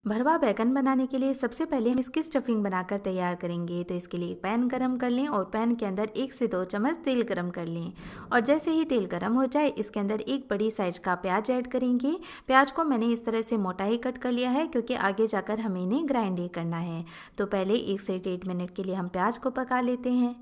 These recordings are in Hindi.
भरवा बैगन बनाने के लिए सबसे पहले हम इसकी स्टफिंग बनाकर तैयार करेंगे। तो इसके लिए एक पैन गरम कर लें और पैन के अंदर 1 से 2 चम्मच तेल गरम कर लें। और जैसे ही तेल गरम हो जाए इसके अंदर एक बड़ी साइज का प्याज ऐड करेंगे। प्याज को मैंने इस तरह से मोटा ही कट कर लिया है क्योंकि आगे जाकर हमें इन्हें ग्राइंड ही करना है। तो पहले 1 से 1.5 मिनट के लिए हम प्याज को पका लेते हैं।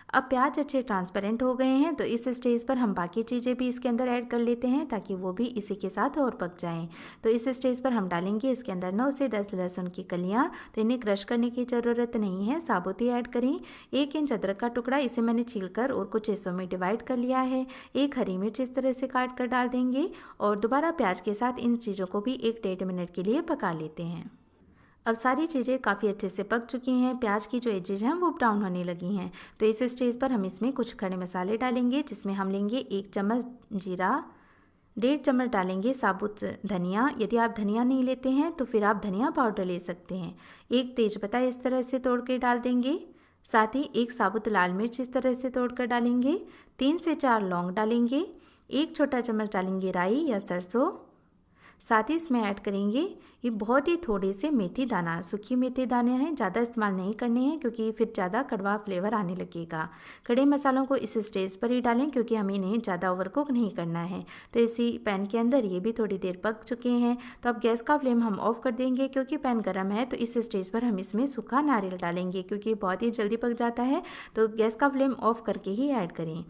अब प्याज अच्छे ट्रांसपेरेंट हो गए हैं तो इस स्टेज पर हम बाकी चीज़ें भी इसके अंदर ऐड कर लेते हैं ताकि वो भी इसी के साथ और पक जाएं। तो इस स्टेज पर हम डालेंगे इसके अंदर 9 से 10 लहसुन की कलियां। तो इन्हें क्रश करने की ज़रूरत नहीं है, साबुत ही ऐड करें। 1 इंच अदरक का टुकड़ा, इसे मैंने छीलकर और कुछ हिस्सों में डिवाइड कर लिया है। 1 हरी मिर्च इस तरह से काट कर डाल देंगे और दोबारा प्याज के साथ इन चीज़ों को भी 1-1.5 मिनट के लिए पका लेते हैं। अब सारी चीज़ें काफ़ी अच्छे से पक चुकी हैं, प्याज की जो एजेज हैं वो ब्राउन होने लगी हैं। तो इस स्टेज पर हम इसमें कुछ खड़े मसाले डालेंगे, जिसमें हम लेंगे 1 चम्मच जीरा, 1.5 चम्मच डालेंगे साबुत धनिया। यदि आप धनिया नहीं लेते हैं तो फिर आप धनिया पाउडर ले सकते हैं। 1 तेज़पत्ता इस तरह से तोड़ के डाल देंगे। साथ ही 1 साबुत लाल मिर्च इस तरह से तोड़ कर डालेंगे। 3 से 4 लौंग डालेंगे। 1 छोटा चम्मच डालेंगे राई या सरसों। साथ ही इसमें ऐड करेंगे ये बहुत ही थोड़े से मेथी दाना, सूखी मेथी दाने हैं, ज़्यादा इस्तेमाल नहीं करने हैं क्योंकि फिर ज़्यादा कड़वा फ्लेवर आने लगेगा। खड़े मसालों को इस स्टेज पर ही डालें क्योंकि हमें इन्हें ज़्यादा ओवर कुक नहीं करना है। तो इसी पैन के अंदर ये भी थोड़ी देर पक चुके हैं। तो अब गैस का फ्लेम हम ऑफ कर देंगे क्योंकि पैन गर्म है। तो इस स्टेज पर हम इसमें सूखा नारियल डालेंगे क्योंकि बहुत ही जल्दी पक जाता है। तो गैस का फ्लेम ऑफ करके ही ऐड करें।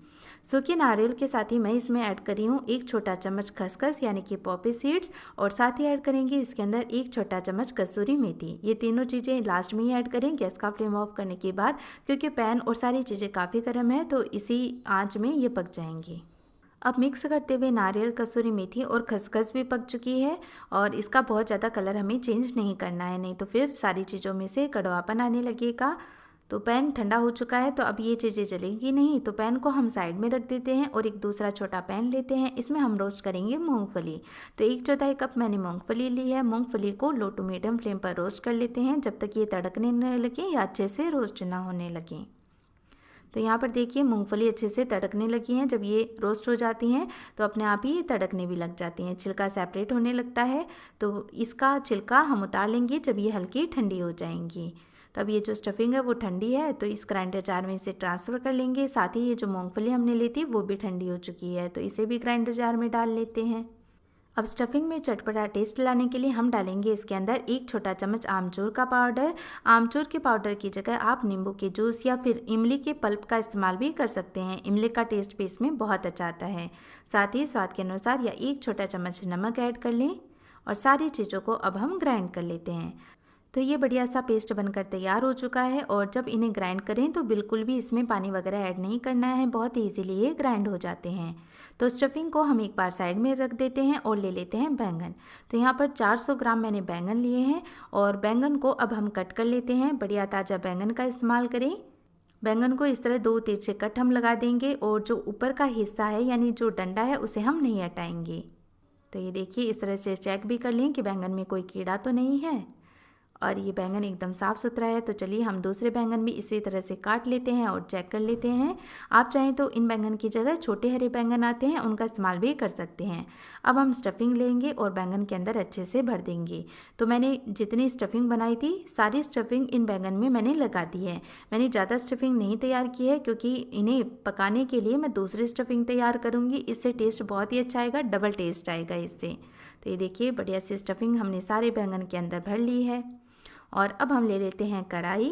सूखे नारियल के साथ ही मैं इसमें ऐड कर रही हूँ 1 छोटा चम्मच खसखस यानी कि पॉपी सीड्स, और साथ ही ऐड करेंगे इसके अंदर 1 छोटा चम्मच कसूरी मेथी। ये तीनों चीज़ें लास्ट में ही ऐड करें गैस का फ्लेम ऑफ करने के बाद, क्योंकि पैन और सारी चीज़ें काफ़ी गर्म है तो इसी आंच में ये पक जाएंगी। अब मिक्स करते हुए नारियल, कसूरी मेथी और खसखस भी पक चुकी है और इसका बहुत ज़्यादा कलर हमें चेंज नहीं करना है, नहीं तो फिर सारी चीज़ों में से कड़वापन आने लगेगा। तो पैन ठंडा हो चुका है तो अब ये चीज़ें जलेंगी नहीं। तो पैन को हम साइड में रख देते हैं और एक दूसरा छोटा पैन लेते हैं। इसमें हम रोस्ट करेंगे मूंगफली। तो 1/4 कप मैंने मूंगफली ली है। मूंगफली को लो टू मीडियम फ्लेम पर रोस्ट कर लेते हैं जब तक ये तड़कने न लगे या अच्छे से रोस्ट ना होने लगे। तो यहाँ पर देखिए मूंगफली अच्छे से तड़कने लगी हैं। जब ये रोस्ट हो जाती हैं तो अपने आप ही ये तड़कने भी लग जाती हैं, छिलका सेपरेट होने लगता है। तो इसका छिलका हम उतार लेंगे जब ये हल्की ठंडी हो जाएंगी। तो अब ये जो स्टफिंग है वो ठंडी है तो इस ग्राइंडर जार में इसे ट्रांसफ़र कर लेंगे। साथ ही ये जो मूंगफली हमने ली थी वो भी ठंडी हो चुकी है तो इसे भी ग्राइंडर जार में डाल लेते हैं। अब स्टफिंग में चटपटा टेस्ट लाने के लिए हम डालेंगे इसके अंदर 1 छोटा चम्मच आमचूर का पाउडर। आमचूर के पाउडर की जगह आप नींबू के जूस या फिर इमली के पल्प का इस्तेमाल भी कर सकते हैं। इमली का टेस्ट भी इसमें बहुत अच्छा आता है। साथ ही स्वाद के अनुसार या 1 छोटा चम्मच नमक ऐड कर लें और सारी चीज़ों को अब हम ग्राइंड कर लेते हैं। तो ये बढ़िया सा पेस्ट बनकर तैयार हो चुका है और जब इन्हें ग्राइंड करें तो बिल्कुल भी इसमें पानी वगैरह ऐड नहीं करना है, बहुत ईजीली ये ग्राइंड हो जाते हैं। तो स्टफिंग को हम एक बार साइड में रख देते हैं और ले लेते हैं बैंगन। तो यहाँ पर 400 ग्राम मैंने बैंगन लिए हैं और बैंगन को अब हम कट कर लेते हैं। बढ़िया ताज़ा बैंगन का इस्तेमाल करें। बैंगन को इस तरह 2 तिरछे कट हम लगा देंगे और जो ऊपर का हिस्सा है यानी जो डंडा है उसे हम नहीं हटाएंगे। तो ये देखिए इस तरह से चेक भी कर लें कि बैंगन में कोई कीड़ा तो नहीं है और ये बैंगन एकदम साफ़ सुथरा है। तो चलिए हम दूसरे बैंगन भी इसी तरह से काट लेते हैं और चेक कर लेते हैं। आप चाहें तो इन बैंगन की जगह छोटे हरे बैंगन आते हैं उनका इस्तेमाल भी कर सकते हैं। अब हम स्टफिंग लेंगे और बैंगन के अंदर अच्छे से भर देंगे। तो मैंने जितनी स्टफिंग बनाई थी सारी स्टफिंग इन बैंगन में मैंने लगा दी है। मैंने ज़्यादा स्टफिंग नहीं तैयार की है क्योंकि इन्हें पकाने के लिए मैं दूसरी स्टफिंग तैयार करूँगी। इससे टेस्ट बहुत ही अच्छा आएगा, डबल टेस्ट आएगा इससे। तो ये देखिए बढ़िया सी स्टफिंग हमने सारे बैंगन के अंदर भर ली है। और अब हम ले लेते हैं कढ़ाई।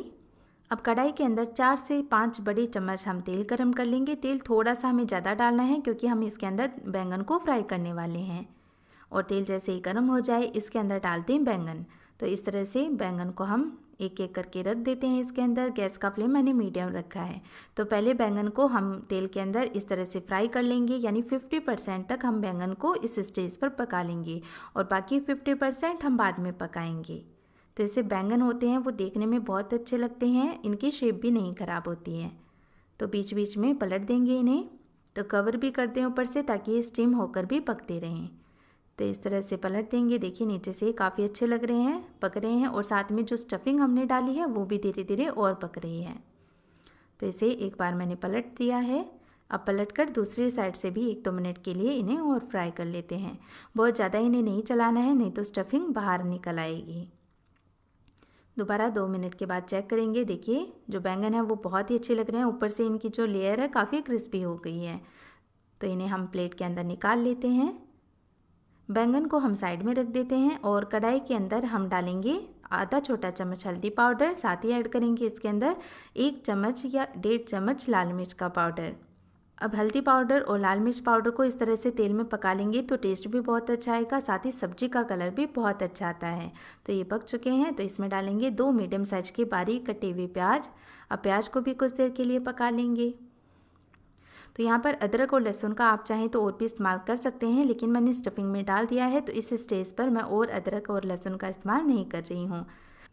अब कढ़ाई के अंदर 4 से 5 बड़े चम्मच हम तेल गरम कर लेंगे। तेल थोड़ा सा हमें ज़्यादा डालना है क्योंकि हम इसके अंदर बैंगन को फ्राई करने वाले हैं। और तेल जैसे ही गर्म हो जाए इसके अंदर डालते हैं बैंगन। तो इस तरह से बैंगन को हम एक एक करके रख देते हैं इसके अंदर। गैस का फ्लेम मैंने मीडियम रखा है। तो पहले बैंगन को हम तेल के अंदर इस तरह से फ्राई कर लेंगे, यानी 50% तक हम बैंगन को इस स्टेज पर पका लेंगे और बाकी 50% हम बाद में पकाएंगे। तो ऐसे बैंगन होते हैं वो देखने में बहुत अच्छे लगते हैं, इनकी शेप भी नहीं ख़राब होती है। तो बीच बीच में पलट देंगे इन्हें। तो कवर भी कर दें ऊपर से ताकि ये स्टीम होकर भी पकते रहें। तो इस तरह से पलट देंगे। देखिए नीचे से काफ़ी अच्छे लग रहे हैं, पक रहे हैं और साथ में जो स्टफिंग हमने डाली है वो भी धीरे धीरे और पक रही है। तो इसे एक बार मैंने पलट दिया है। अब पलटकर दूसरी साइड से भी 1-2 मिनट के लिए इन्हें और फ्राई कर लेते हैं। बहुत ज़्यादा इन्हें नहीं चलाना है, नहीं तो स्टफिंग बाहर निकल आएगी। दोबारा 2 मिनट के बाद चेक करेंगे। देखिए जो बैंगन है वो बहुत ही अच्छे लग रहे हैं, ऊपर से इनकी जो लेयर है काफ़ी क्रिस्पी हो गई है। तो इन्हें हम प्लेट के अंदर निकाल लेते हैं। बैंगन को हम साइड में रख देते हैं और कढ़ाई के अंदर हम डालेंगे आधा छोटा चम्मच हल्दी पाउडर, साथ ही ऐड करेंगे इसके अंदर 1 चम्मच या 1.5 चम्मच लाल मिर्च का पाउडर। अब हल्दी पाउडर और लाल मिर्च पाउडर को इस तरह से तेल में पका लेंगे तो टेस्ट भी बहुत अच्छा आएगा, साथ ही सब्जी का कलर भी बहुत अच्छा आता है। तो ये पक चुके हैं, तो इसमें डालेंगे 2 मीडियम साइज के बारीक कटे हुए प्याज। अब प्याज को भी कुछ देर के लिए पका लेंगे। तो यहाँ पर अदरक और लहसुन का आप चाहें तो और भी इस्तेमाल कर सकते हैं, लेकिन मैंने स्टफिंग में डाल दिया है तो इस स्टेज पर मैं और अदरक और लहसुन का इस्तेमाल नहीं कर रही हूँ।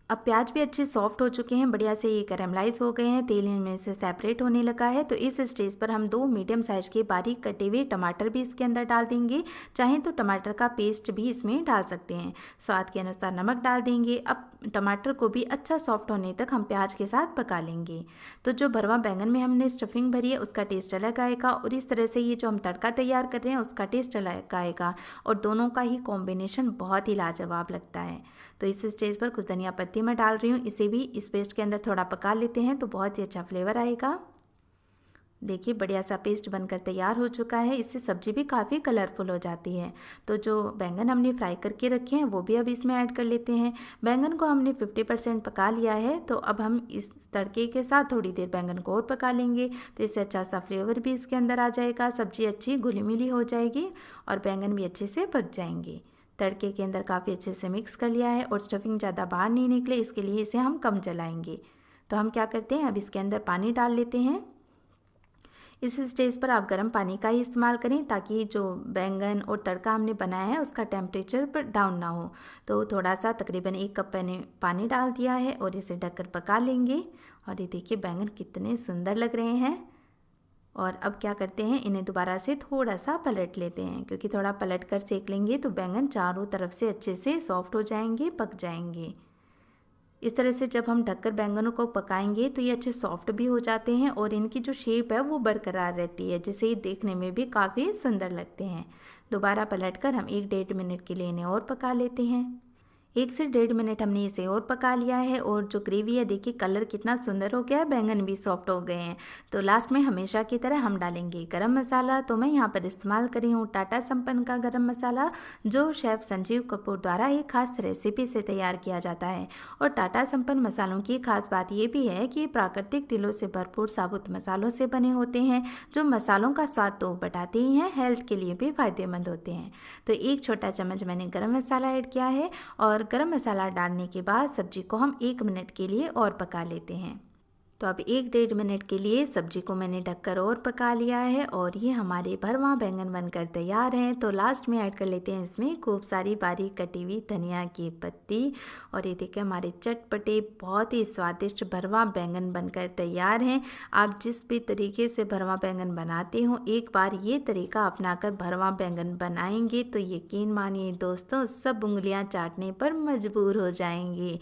अब प्याज भी अच्छे सॉफ्ट हो चुके हैं, बढ़िया से ये कैरामलाइज हो गए हैं, तेल इनमें से सेपरेट होने लगा है। तो इस स्टेज पर हम 2 मीडियम साइज के बारीक कटे हुए टमाटर भी इसके अंदर डाल देंगे। चाहें तो टमाटर का पेस्ट भी इसमें डाल सकते हैं। स्वाद के अनुसार नमक डाल देंगे। अब टमाटर को भी अच्छा सॉफ्ट होने तक हम प्याज के साथ पका लेंगे। तो जो भरवा बैंगन में हमने स्टफिंग भरी है उसका टेस्ट अलग आएगा, और इस तरह से ये जो हम तड़का तैयार कर रहे हैं उसका टेस्ट अलग आएगा, और दोनों का ही कॉम्बिनेशन बहुत ही लाजवाब लगता है। तो इस स्टेज पर कुछ धनिया पत्ती मैं डाल रही हूँ, इसे भी इस पेस्ट के अंदर थोड़ा पका लेते हैं तो बहुत ही अच्छा फ्लेवर आएगा। देखिए बढ़िया सा पेस्ट बनकर तैयार हो चुका है, इससे सब्जी भी काफ़ी कलरफुल हो जाती है। तो जो बैंगन हमने फ्राई करके रखे हैं वो भी अब इसमें ऐड कर लेते हैं। बैंगन को हमने 50% पका लिया है, तो अब हम इस तड़के के साथ थोड़ी देर बैंगन को और पका लेंगे, तो इससे अच्छा सा फ्लेवर भी इसके अंदर आ जाएगा, सब्जी अच्छी घुली मिली हो जाएगी और बैंगन भी अच्छे से पक जाएंगे। तड़के के अंदर काफ़ी अच्छे से मिक्स कर लिया है और स्टफिंग ज़्यादा बाहर नहीं निकले इसके लिए इसे हम कम जलाएंगे। तो हम क्या करते हैं, अब इसके अंदर पानी डाल लेते हैं। इस स्टेज पर आप गर्म पानी का ही इस्तेमाल करें ताकि जो बैंगन और तड़का हमने बनाया है उसका टेम्परेचर पर डाउन ना हो। तो थोड़ा सा तकरीबन 1 कप मैंने पानी डाल दिया है और इसे ढककर पका लेंगे। और ये देखिए बैंगन कितने सुंदर लग रहे हैं। और अब क्या करते हैं, इन्हें दोबारा से थोड़ा सा पलट लेते हैं, क्योंकि थोड़ा पलट कर सेक लेंगे तो बैंगन चारों तरफ से अच्छे से सॉफ्ट हो जाएंगे, पक जाएंगे। इस तरह से जब हम ढककर बैंगनों को पकाएंगे तो ये अच्छे सॉफ्ट भी हो जाते हैं और इनकी जो शेप है वो बरकरार रहती है, जिससे ये देखने में भी काफ़ी सुंदर लगते हैं। दोबारा पलटकर हम 1-1.5 मिनट के लिए इन्हें और पका लेते हैं। 1 से 1.5 मिनट हमने इसे और पका लिया है और जो ग्रेवी है देखिए कलर कितना सुंदर हो गया है, बैंगन भी सॉफ्ट हो गए हैं। तो लास्ट में हमेशा की तरह हम डालेंगे गरम मसाला। तो मैं यहाँ पर इस्तेमाल करी हूँ टाटा संपन्न का गरम मसाला, जो शेफ़ संजीव कपूर द्वारा एक खास रेसिपी से तैयार किया जाता है। और टाटा संपन्न मसालों की खास बात ये भी है कि प्राकृतिक तिलों से भरपूर साबुत मसालों से बने होते हैं, जो मसालों का स्वाद तो बढ़ाते ही हैं, हेल्थ के लिए भी फ़ायदेमंद होते हैं। तो 1 छोटा चम्मच मैंने गरम मसाला ऐड किया है और गरम मसाला डालने के बाद सब्जी को हम 1 मिनट के लिए और पका लेते हैं। तो अब 1-1.5 मिनट के लिए सब्जी को मैंने ढककर और पका लिया है और ये हमारे भरवा बैंगन बनकर तैयार हैं। तो लास्ट में ऐड कर लेते हैं इसमें खूब सारी बारीक कटी हुई धनिया की पत्ती। और ये देखिए हमारे चटपटे बहुत ही स्वादिष्ट भरवा बैंगन बनकर तैयार हैं। आप जिस भी तरीके से भरवा बैंगन बनाते हो, एक बार ये तरीका अपनाकर भरवा बैंगन बनाएंगे तो यकीन मानिए दोस्तों, सब उंगलियां चाटने पर मजबूर हो जाएंगे।